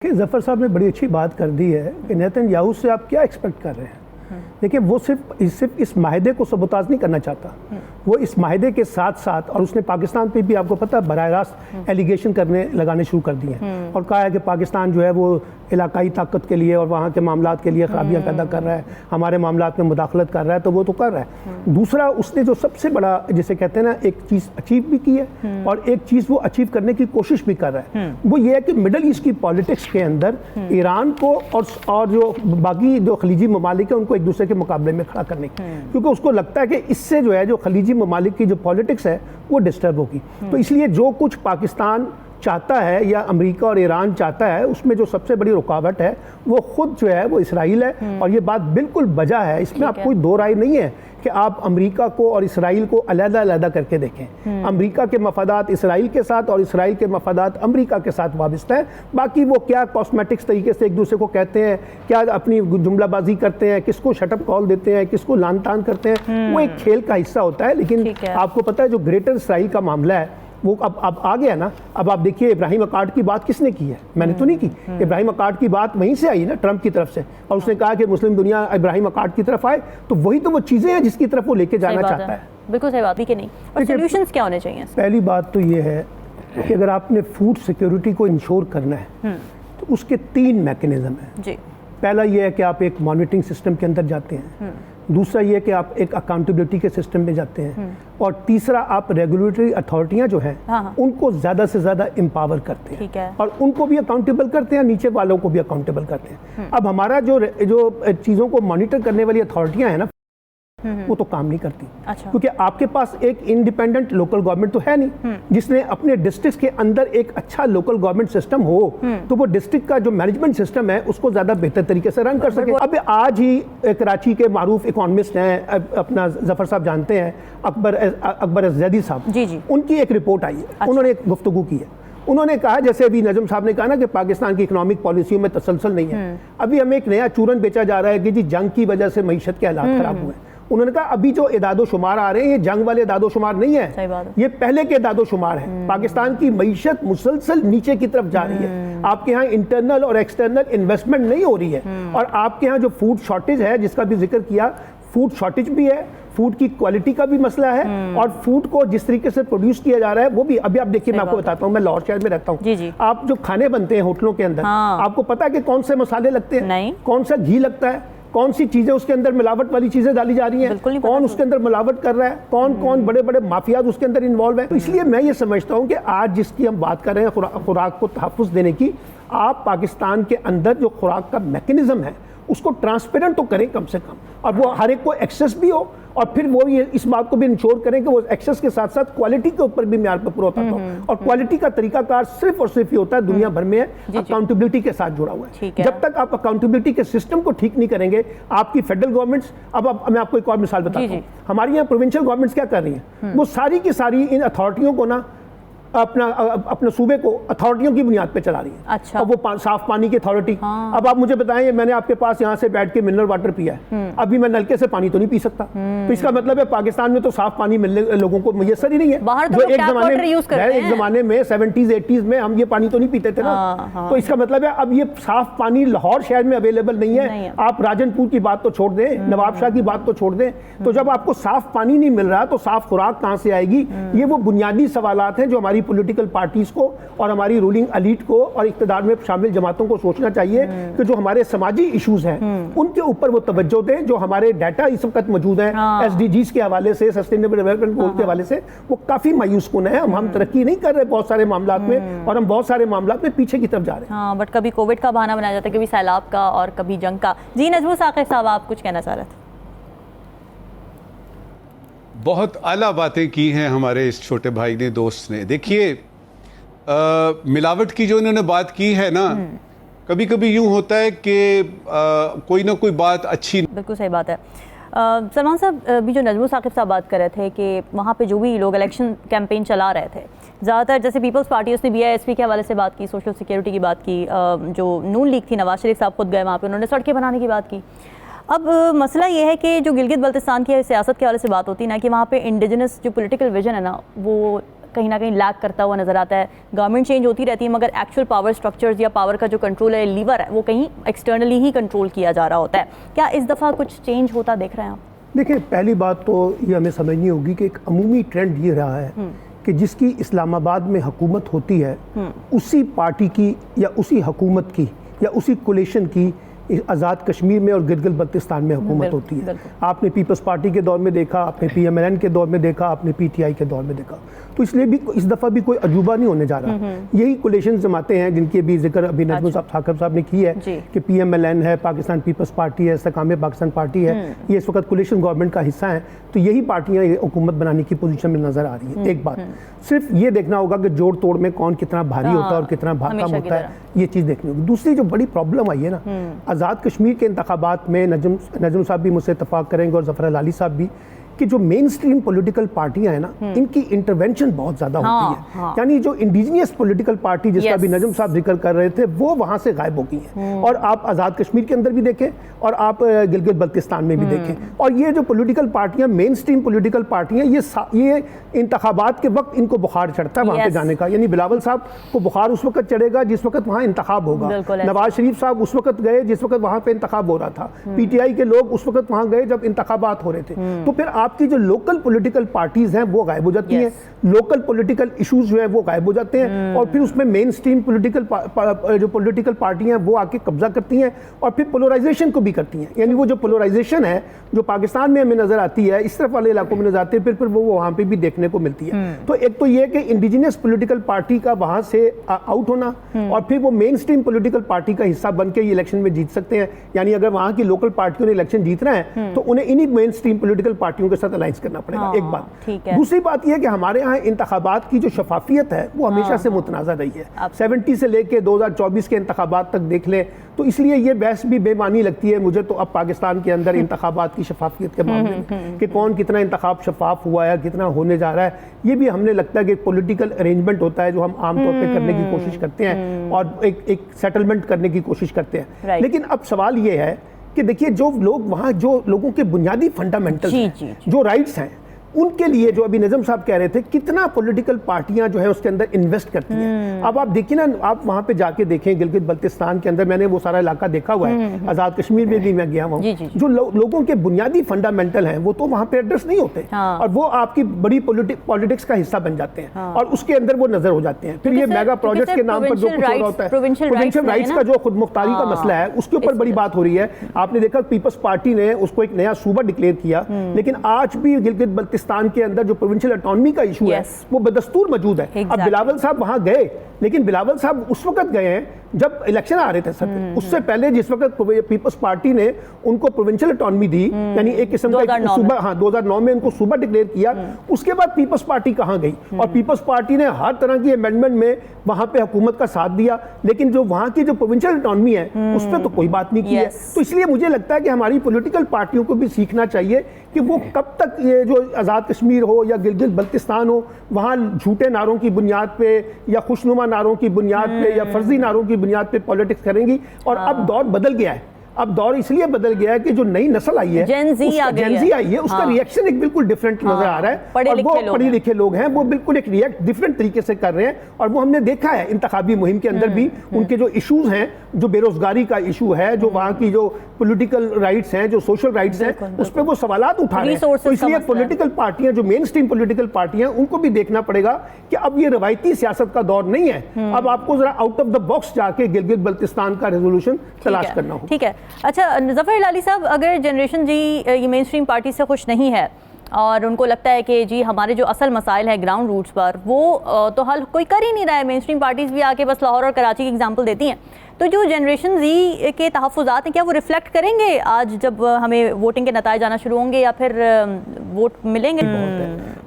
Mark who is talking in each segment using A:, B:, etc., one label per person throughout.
A: कि जफ़र साहब ने बड़ी अच्छी बात कर दी है कि नेतन्याहू से आप क्या एक्सपेक्ट कर रहे हैं। देखिए वो सिर्फ इस माहदे को सबोताज नहीं करना चाहता, वो इस माहदे के साथ साथ, और उसने पाकिस्तान पे भी आपको पता है बराह रास्त एलिगेशन लगाने शुरू कर दिए हैं और कहा है कि पाकिस्तान जो है वो इलाकाई ताकत के लिए और वहाँ के मामलात के लिए खराबियाँ पैदा कर रहा है, हमारे मामलात में मुदाखलत कर रहा है, तो वो तो कर रहा है। दूसरा, उसने जो सबसे बड़ा जिसे कहते हैं ना एक चीज़ अचीव भी की है और एक चीज़ वो अचीव करने की कोशिश भी कर रहा है, वो ये है कि मिडल ईस्ट की पॉलिटिक्स के अंदर ईरान को और जो बाकी जो खलीजी ममालिक है उनको एक दूसरे के मुकाबले में खड़ा करने की, क्योंकि उसको लगता है कि इससे जो है जो खलीजी ममालिक की जो पॉलिटिक्स है वो डिस्टर्ब होगी। तो इसलिए जो कुछ पाकिस्तान चाहता है या अमेरिका और ईरान चाहता है उसमें जो सबसे बड़ी रुकावट है वो खुद जो है वो इसराइल है। और ये बात बिल्कुल वजह है, इसमें आप कोई दो राय नहीं है कि आप अमेरिका को और इसराइल को अलग-अलग करके देखें। अमेरिका के मफादात इसराइल के साथ और इसराइल के मफादात अमेरिका के साथ वाबस्ता है। बाकी वो क्या कॉस्मेटिक्स तरीके से एक दूसरे को कहते हैं, क्या अपनी जुमलाबाजी करते हैं, किसको शटअप कॉल देते हैं, किसको लान तान करते हैं, वो एक खेल का हिस्सा होता है। लेकिन आपको पता है जो ग्रेटर इसराइल का मामला है वो अब आ गया ना। अब आप देखिए इब्राहिम अकार्ड की बात किसने की है, मैंने तो नहीं की। इब्राहिम अकार्ड की बात वहीं से आई ना, ट्रंप की तरफ से, और उसने कहा कि मुस्लिम दुनिया इब्राहिम अकार्ड की तरफ आए, तो वही तो वो चीज़ें हैं जिसकी तरफ वो लेके जाना चाहता है।
B: बिल्कुल सही बात है कि नहीं। और सॉल्यूशंस क्या होने चाहिए?
A: पहली बात तो ये है कि अगर आपने फूड सिक्योरिटी को इंश्योर करना है तो उसके 3 मैकेनिज्म हैं जी। पहला ये है कि आप एक मॉनिटरिंग सिस्टम के अंदर जाते हैं, दूसरा ये कि आप एक अकाउंटेबिलिटी के सिस्टम में जाते हैं, और तीसरा आप रेगुलेटरी अथॉरिटियां जो हैं उनको ज़्यादा से ज़्यादा एम्पावर करते हैं और उनको भी अकाउंटेबल करते हैं, नीचे वालों को भी अकाउंटेबल करते हैं। अब हमारा जो चीज़ों को मॉनिटर करने वाली अथॉरिटियां हैं ना वो तो काम नहीं करती। अच्छा। क्योंकि आपके पास एक इंडिपेंडेंट लोकल गवर्नमेंट तो है नहीं जिसने अपने डिस्ट्रिक्ट के अंदर एक अच्छा लोकल गवर्नमेंट सिस्टम हो तो वो डिस्ट्रिक्ट का जो मैनेजमेंट सिस्टम है उसको ज्यादा बेहतर तरीके से रन कर सके। अब आज ही कराची के मारूफ इकोनॉमिस्ट हैं, अपना जफर साहब जानते हैं, अकबर जैदी साहब, उनकी एक रिपोर्ट आई है। अच्छा। उन्होंने एक गुफ्तगू की है, उन्होंने कहा जैसे अभी नजम साहब ने कहा ना कि पाकिस्तान की इकोनॉमिक पॉलिसियों में तसलसल नहीं है, अभी हमें एक नया चूरन बेचा जा रहा है कि जी जंग की वजह से मईशत के हालात खराब हुए। उन्होंने कहा अभी जो इदादो-शुमार आ रहे हैं ये जंग वाले इदादो-शुमार नहीं है, ये पहले के इदादो-शुमार है। पाकिस्तान की मईशत मुसलसल नीचे की तरफ जा रही है, आपके यहाँ इंटरनल और एक्सटर्नल इन्वेस्टमेंट नहीं हो रही है, और आपके यहाँ जो फूड शॉर्टेज है जिसका भी जिक्र किया, फूड शॉर्टेज भी है, फूड की क्वालिटी का भी मसला है, और फूड को जिस तरीके से प्रोड्यूस किया जा रहा है वो भी। अभी आप देखिए, मैं आपको बताता हूँ, मैं लाहौर शहर में रहता हूँ, आप जो खाने बनते हैं होटलों के अंदर, आपको पता है कि कौन से मसाले लगते हैं, कौन सा घी लगता है, कौन सी चीजें उसके अंदर मिलावट वाली चीजें डाली जा रही हैं, कौन उसके अंदर मिलावट कर रहा है, कौन कौन बड़े बड़े माफियाज उसके अंदर इन्वॉल्व है। तो इसलिए मैं ये समझता हूँ कि आज जिसकी हम बात कर रहे हैं खुराक को तहफ़्फ़ुज़ देने की, आप पाकिस्तान के अंदर जो खुराक का मैकेनिज्म है उसको ट्रांसपेरेंट तो करें कम से कम, और वो हर एक को एक्सेस भी हो, और फिर वो ये इस बात को भी इंश्योर करें कि वो एक्सेस के साथ साथ क्वालिटी के ऊपर भी म्यार पर पूरा होता हो। और क्वालिटी का तरीकाकार सिर्फ और सिर्फ ये होता है, दुनिया भर में अकाउंटेबिलिटी के साथ जुड़ा हुआ है। जब तक आप अकाउंटेबिलिटी के सिस्टम को ठीक नहीं करेंगे, आपकी फेडरल गवर्नमेंट्स, अब मैं आपको एक और मिसाल बताता हूँ, हमारी यहाँ प्रोविंशियल गवर्नमेंट्स क्या कर रही हैं, वो सारी की सारी इन अथॉरिटियों को ना अपने सूबे को अथॉरिटियों की बुनियाद पे चला रही है। अच्छा। अब वो साफ पानी की अथॉरिटी, अब आप मुझे बताएं, मैंने आपके पास यहाँ से बैठ के मिनरल वाटर पिया है, अभी मैं नलके से पानी तो नहीं पी सकता, तो इसका मतलब है पाकिस्तान में तो साफ पानी मिलने लोगों को मुयसर ही नहीं है।
B: तो एक
A: जमाने में 70s 80s में हम ये पानी तो नहीं पीते थे ना, तो इसका मतलब है अब ये साफ पानी लाहौर शहर में अवेलेबल नहीं है। आप राजनपुर की बात तो छोड़ दें, नवाबशाह की बात तो छोड़ दें, तो जब आपको साफ पानी नहीं मिल रहा तो साफ खुराक कहाँ से आएगी? ये वो बुनियादी सवालात हैं जो हमारी पॉलिटिकल पार्टीज को और हमारी रूलिंग एलीट को और इख्तिदार में शामिल जमातों को सोचना चाहिए कि जो हमारे समाजी इश्यूज हैं उनके ऊपर वो तवज्जो दें। जो हमारे डाटा इस वक्त मौजूद हैं SDGs के हवाले से, सस्टेनेबल डेवलपमेंट गोल के हवाले से, वो काफी मायूस कुन है। हम तरक्की नहीं कर रहे बहुत सारे मामलात में, और हम बहुत सारे मामलात में पीछे की तरफ जा रहे हैं।
B: बट कभी कोविड का बहाना बनाया जाता है, कभी सैलाब का और कभी जंग का। जी नजमुल साकिब साहब, आप कुछ कहना चाह रहे थे?
C: बहुत आला बातें की हैं हमारे इस छोटे भाई ने, दोस्त ने। देखिए, मिलावट की जो इन्होंने बात की है ना, कभी कभी यूं होता है कि कोई ना कोई बात अच्छी। बिल्कुल
B: सही बात है। सलमान साहब, अभी जो नजमुल साकिब साहब बात कर रहे थे कि वहाँ पे जो भी लोग इलेक्शन कैंपेन चला रहे थे, ज़्यादातर जैसे पीपल्स पार्टी, उसने BISP के हवाले से बात की, सोशल सिक्योरिटी की बात की, जो नून लीग थी, नवाज शरीफ साहब खुद गए वहाँ पे, उन्होंने सड़कें बनाने की बात की। अब मसला ये है कि जो गिलगित बल्तिस्तान की सियासत के हवाले से बात होती है ना, कि वहाँ पे इंडिजिनस जो पॉलिटिकल विजन है ना वो कहीं ना कहीं लैक करता हुआ नजर आता है। गवर्नमेंट चेंज होती रहती है मगर एक्चुअल पावर स्ट्रक्चर्स या पावर का जो कंट्रोल है, लीवर है, वो कहीं एक्सटर्नली ही कंट्रोल किया जा रहा होता है। क्या इस दफ़ा कुछ चेंज होता देख रहे हैं आप?
A: देखिए, पहली बात तो ये हमें समझनी होगी कि एक अमूमी ट्रेंड ये रहा है कि जिसकी इस्लामाबाद में हुकूमत होती है उसी पार्टी की या उसी हुकूमत की या उसी कोलिशन की आज़ाद कश्मीर में और गिलगित बल्तिस्तान में हुकूमत होती है। आपने पीपल्स पार्टी के दौर में देखा, आपने PMLN के दौर में देखा, आपने PTI के दौर में देखा। तो इसलिए भी इस दफ़ा भी कोई अजूबा नहीं होने जा रहा। यही कोलिशन जमाते हैं जिनके भी जिक्र अभी नजमुल साकिब साहब ने की है कि PMLN है, पाकिस्तान पीपल्स पार्टी है, इस्तेकाम पाकिस्तान पार्टी है, ये इस वक्त कोलिशन गवर्नमेंट का हिस्सा है। तो यही पार्टियाँ हुकूमत बनाने की पोजीशन में नजर आ रही है। एक बात सिर्फ ये देखना होगा कि जोड़ तोड़ में कौन कितना भारी होता है और कितना कम होता है, ये चीज़ देखनी होगी। दूसरी जो बड़ी प्रॉब्लम आई है ना, आज़ाद कश्मीर के इंतखाबात में नजम साहब भी मुझसे इत्तफाक करेंगे और ज़फ़र अली साहब भी, कि जो मेन स्ट्रीम पॉलिटिकल पार्टियां हैं ना, इनकी इंटरवेंशन बहुत ज़्यादा होती है। यानी जो इंडिजिनियस पॉलिटिकल पार्टी जिसका भी नजम साहब जिक्र कर रहे थे, वो वहाँ से गायब हो गई हैं। और आप आज़ाद कश्मीर के अंदर भी देखें और आप गिलगित बल्तिस्तान में भी देखें। और ये जो पॉलिटिकल पार्टियां, मेन स्ट्रीम पॉलिटिकल पार्टियां, ये इंतखाबात के वक्त इनको बुखार चढ़ता है वहाँ पे जाने का। यानी बिलावल साहब को बुखार उस वक्त चढ़ेगा जिस वक्त वहाँ इंतखाब होगा। नवाज शरीफ साहब उस वक्त गए जिस वक्त वहाँ पे इंतखाब हो रहा था। PTI के लोग उस वक्त वहाँ गए जब इंतखाबात हो रहे थे। तो फिर आपकी जो लोकल पॉलिटिकल पार्टीज हैं वो गायब हो जाती हैं, लोकल पॉलिटिकल इश्यूज जो है वो गायब हो जाते हैं, और फिर उसमें मेन स्ट्रीम जो पॉलिटिकल पार्टियां हैं वो आके कब्जा करती हैं और फिर पोलराइजेशन को भी करती हैं। यानी वो जो पोलराइजेशन है जो पाकिस्तान में हमें नजर आती है, इस तरफ वाले इलाकों में नजर आती है, फिर वो वहाँ पे भी देखने को मिलती है। तो एक तो ये कि इंडिजिनियस पॉलिटिकल पार्टी का वहाँ से आउट होना, और फिर वो मेन स्ट्रीम पॉलिटिकल पार्टी का हिस्सा बन के ये इलेक्शन में जीत सकते हैं। यानी अगर वहाँ की लोकल पार्टियों ने इलेक्शन जीतना है तो उन्हें इन्हीं मेन स्ट्रीम पॉलिटिकल पार्टियों के साथ अलायंस करना पड़ेगा। एक बात। दूसरी बात यह है कि हमारे यहाँ इंतखाबात की जो शफाफियत है वो हमेशा से मुतनाज़ा रही है। 70 से लेके 2024 के इंतखाबात तक देख लें, तो इसलिए ये बहस भी बेमानी लगती है मुझे तो अब पाकिस्तान के अंदर इंतखाबात की शफाफियत के मामले में, कि कौन कितना इंतखाब शफाफ हुआ है, कितना होने जा रहा है। ये भी हमने लगता है कि पॉलिटिकल अरेंजमेंट होता है जो हम आमतौर पर करने की कोशिश करते हैं और एक सेटलमेंट करने की कोशिश करते हैं। लेकिन अब सवाल ये है कि देखिए, जो लोग वहाँ, जो लोगों के बुनियादी फंडामेंटल्स जो राइट्स हैं, उनके लिए जो अभी नजम साहब कह रहे थे, कितना पॉलिटिकल पार्टियां जो है उसके अंदर इन्वेस्ट करती हैं। अब आप देखिए ना, आप वहां पे जाके देखें गिलगित बल्तिस्तान के अंदर, मैंने वो सारा इलाका देखा हुआ है, आज़ाद कश्मीर में भी मैं गया हूँ। जो लोगों के बुनियादी फंडामेंटल हैं वो तो वहां पे एड्रेस नहीं होते, और वो आपकी बड़ी पॉलिटिक्स का हिस्सा बन जाते हैं और उसके अंदर वो नजर हो जाते हैं। फिर ये मेगा प्रोजेक्ट के नाम पर जो कुछ हो रहा होता है, प्रोविंशियल राइट्स का जो खुद मुख्तारी का मसला है, उसके ऊपर बड़ी बात हो रही है। आपने देखा पीपल्स पार्टी ने उसको एक नया सूबा डिक्लेयर किया, लेकिन आज भी गिलगित बल्तिस्तान के अंदर जो प्रोविंशियल ऑटोनॉमी का इशू है वो बदस्तूर मौजूद है। अब बिलावल साहब वहां गए, लेकिन बिलावल साहब उस वक्त गए हैं जब इलेक्शन आ रहे थे सर। उससे पहले जिस वक्त पीपल्स पार्टी ने उनको प्रोविंशियल ऑटोनॉमी दी, यानी एक किस्म का सूबा, 2009 में उनको सूबा डिक्लेयर किया, उसके बाद पीपल्स पार्टी कहां गई? और पीपल्स पार्टी ने हर तरह की अमेंडमेंट में वहां पे हुकूमत का साथ दिया, लेकिन जो वहां की जो प्रोविंशियल ऑटोनॉमी है उस पर तो कोई बात नहीं की है। तो इसलिए मुझे लगता है कि हमारी पॉलिटिकल पार्टियों को भी सीखना चाहिए कि वो कब तक ये जो आज़ाद कश्मीर हो या गिलगित बल्तिस्तान हो, वहाँ झूठे नारों की बुनियाद पे या खुशनुमा नारों की बुनियाद पे या फर्जी नारों की बुनियाद पे पॉलिटिक्स करेंगी। और अब दौर बदल गया है। अब दौर इसलिए बदल गया है कि जो नई नस्ल आई है, जेन जी आई है, उसका रिएक्शन एक बिल्कुल डिफरेंट नजर आ रहा है। और वो पढ़े लिखे लोग हैं, वो बिल्कुल एक रिएक्ट डिफरेंट तरीके से कर रहे हैं। और वो हमने देखा है इंतखाबी मुहिम के अंदर भी उनके जो इश्यूज हैं, जो बेरोजगारी का इशू है, जो वहाँ की जो पॉलिटिकल राइट्स हैं, जो सोशल राइट्स हैं, उस पर वो सवालात उठा रहे हैं। तो इसलिए पॉलिटिकल पार्टियां, जो मेन स्ट्रीम पॉलिटिकल पार्टियां, उनको भी देखना पड़ेगा कि अब ये रवायती सियासत का दौर नहीं है। अब आपको जरा आउट ऑफ द बॉक्स जाके गिलगित बल्तिस्तान का रेजोल्यूशन तलाश करना होगा।
B: ठीक है। अच्छा ज़फ़र अली साहब, अगर जनरेशन जी ये मेन स्ट्रीम पार्टी से खुश नहीं है और उनको लगता है कि जी हमारे जो असल मसाइल है ग्राउंड रूट्स पर वो तो हल कोई कर ही नहीं रहा है, मेन स्ट्रीम पार्टीज़ भी आके बस लाहौर और कराची की एग्जांपल देती हैं, तो जो जनरेशन जी के तहफ़्फ़ुज़ात हैं क्या वो रिफ्लेक्ट करेंगे आज जब हमें वोटिंग के नताइज आना शुरू होंगे या फिर वोट मिलेंगे?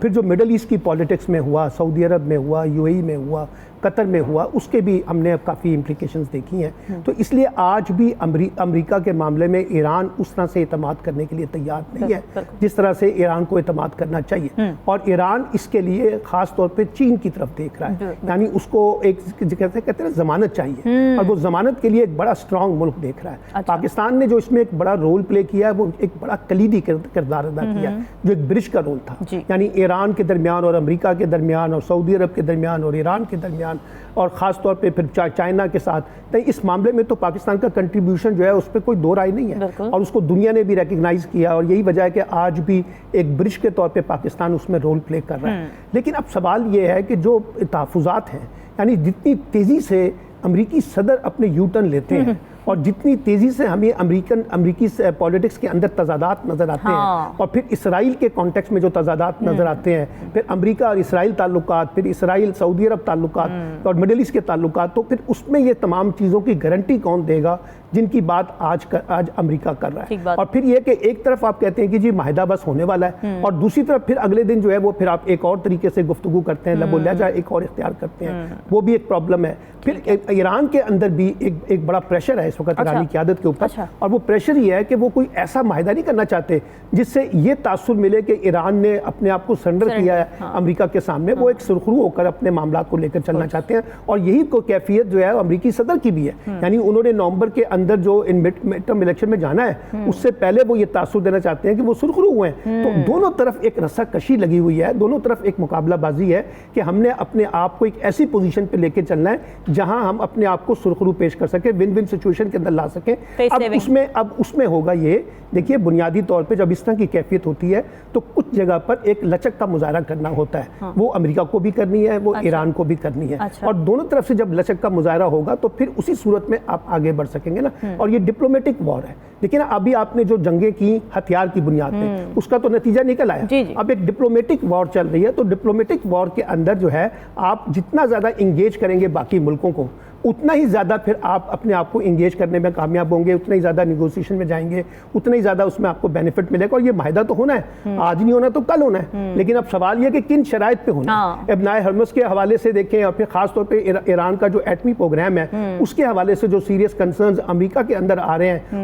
A: फिर जो मिडल ईस्ट की पॉलिटिक्स में हुआ, सऊदी अरब में हुआ, UAE में हुआ, कतर में हुआ, उसके भी हमने काफ़ी इम्प्लिकेशंस देखी हैं। तो इसलिए आज भी अमेरिका के मामले में ईरान उस तरह से एतमाद करने के लिए तैयार नहीं है जिस तरह से ईरान को एतमाद करना चाहिए। और ईरान इसके लिए ख़ास तौर पे चीन की तरफ देख रहा है, यानी उसको एक कहते हैं ज़मानत चाहिए, और वो ज़मानत के लिए एक बड़ा स्ट्रॉन्ग मुल्क देख रहा है।
B: अच्छा।
A: पाकिस्तान ने जो इसमें एक बड़ा रोल प्ले किया है, वो एक बड़ा कलीदी किरदार अदा किया है, जो एक ब्रिज का रोल था, यानी ईरान के दरमियान और अमेरिका के दरमियान और सऊदी अरब के दरमियान और ईरान के दरमियान और ख़ास तौर पे फिर चाइना के साथ। तो इस मामले में तो पाकिस्तान का कंट्रीब्यूशन जो है उस पर कोई दो राय नहीं है, और उसको दुनिया ने भी रिकग्नाइज किया, और यही वजह है कि आज भी एक ब्रिज के तौर पे पाकिस्तान उसमें रोल प्ले कर रहा है। लेकिन अब सवाल ये है कि जो तहफ़्फ़ुज़ात हैं, यानी जितनी तेज़ी से अमरीकी सदर अपने यू टर्न लेते हैं और जितनी तेज़ी से हमें अमरीकी पॉलिटिक्स के अंदर तजादात नज़र आते हैं, और फिर इसराइल के कॉन्टेक्स्ट में जो तजादात नज़र आते हैं, फिर अमरीका और इसराइल ताल्लुकात, फिर इसराइल सऊदी अरब ताल्लुकात और मिडल ईस्ट के ताल्लुकात, तो फिर उसमें ये तमाम चीज़ों की गारंटी कौन देगा जिनकी बात आज अमेरिका कर रहा है। और फिर ये कि एक तरफ आप कहते हैं कि जी माहिदा बस होने वाला है, और दूसरी तरफ फिर अगले दिन जो है वो फिर आप एक और तरीके से गुफ्तगू करते हैं, लबो लहजा एक और इख्तियार करते हैं, वो भी एक प्रॉब्लम है। फिर ईरान के अंदर भी एक बड़ा प्रेशर है इस वक्त ईरानी क़यादत के ऊपर, और वो प्रेशर ये है कि वो कोई ऐसा माहिदा नहीं करना चाहते जिससे ये तासुर मिले कि ईरान ने अपने आप को सरेंडर किया है अमेरिका के सामने। वो एक सुरखरू होकर अपने मामला को लेकर चलना चाहते हैं, और यही को कैफियत जो है अमेरिकी सदर की भी है, यानी उन्होंने नवंबर के अंदर जो इन मिड टर्म इलेक्शन में जाना है उससे पहले वो ये तासुर देना चाहते हैं कि वो सुरखरू हुए हैं। तो दोनों तरफ एक रस्साकशी लगी हुई है, दोनों तरफ एक मुकाबलाबाजी है कि हमने अपने आप को एक ऐसी पोजीशन पे लेके चलना है जहां हम अपने आप को सुरखरू पेश कर सके, विन विन सिचुएशन के अंदर ला सके। अब उसमें होगा ये, देखिए बुनियादी तौर पे जब इस तरह की कैफियत होती है तो कुछ जगह पर एक लचक का मुजाहरा करना होता है, वो अमेरिका को भी करनी है, वो ईरान को भी करनी है, और दोनों तरफ से जब लचक का मुजाहरा होगा तो फिर उसी सूरत में आप आगे बढ़ सकेंगे ना। और ये डिप्लोमेटिक वॉर है, लेकिन अभी आपने जो जंगें की हथियार की बुनियाद पे, उसका तो नतीजा निकल आया। अब एक डिप्लोमेटिक वॉर चल रही है, तो डिप्लोमेटिक वॉर के अंदर जो है आप जितना ज़्यादा इंगेज करेंगे बाकी मुल्कों को, उतना ही ज़्यादा फिर आप अपने आप को इंगेज करने में कामयाब होंगे, उतना ही ज़्यादा निगोसिएशन में जाएंगे, उतना ही ज़्यादा उसमें आपको बेनिफिट मिलेगा। और ये माहिदा तो होना है, आज नहीं होना तो कल होना है, लेकिन अब सवाल ये कि किन शराइत पे होना है। अब नाए हरमस के हवाले से देखें, और फिर खास तौर पे ईरान का जो एटमी प्रोग्राम है उसके हवाले से जो सीरियस कंसर्न्स अमेरिका के अंदर आ रहे हैं,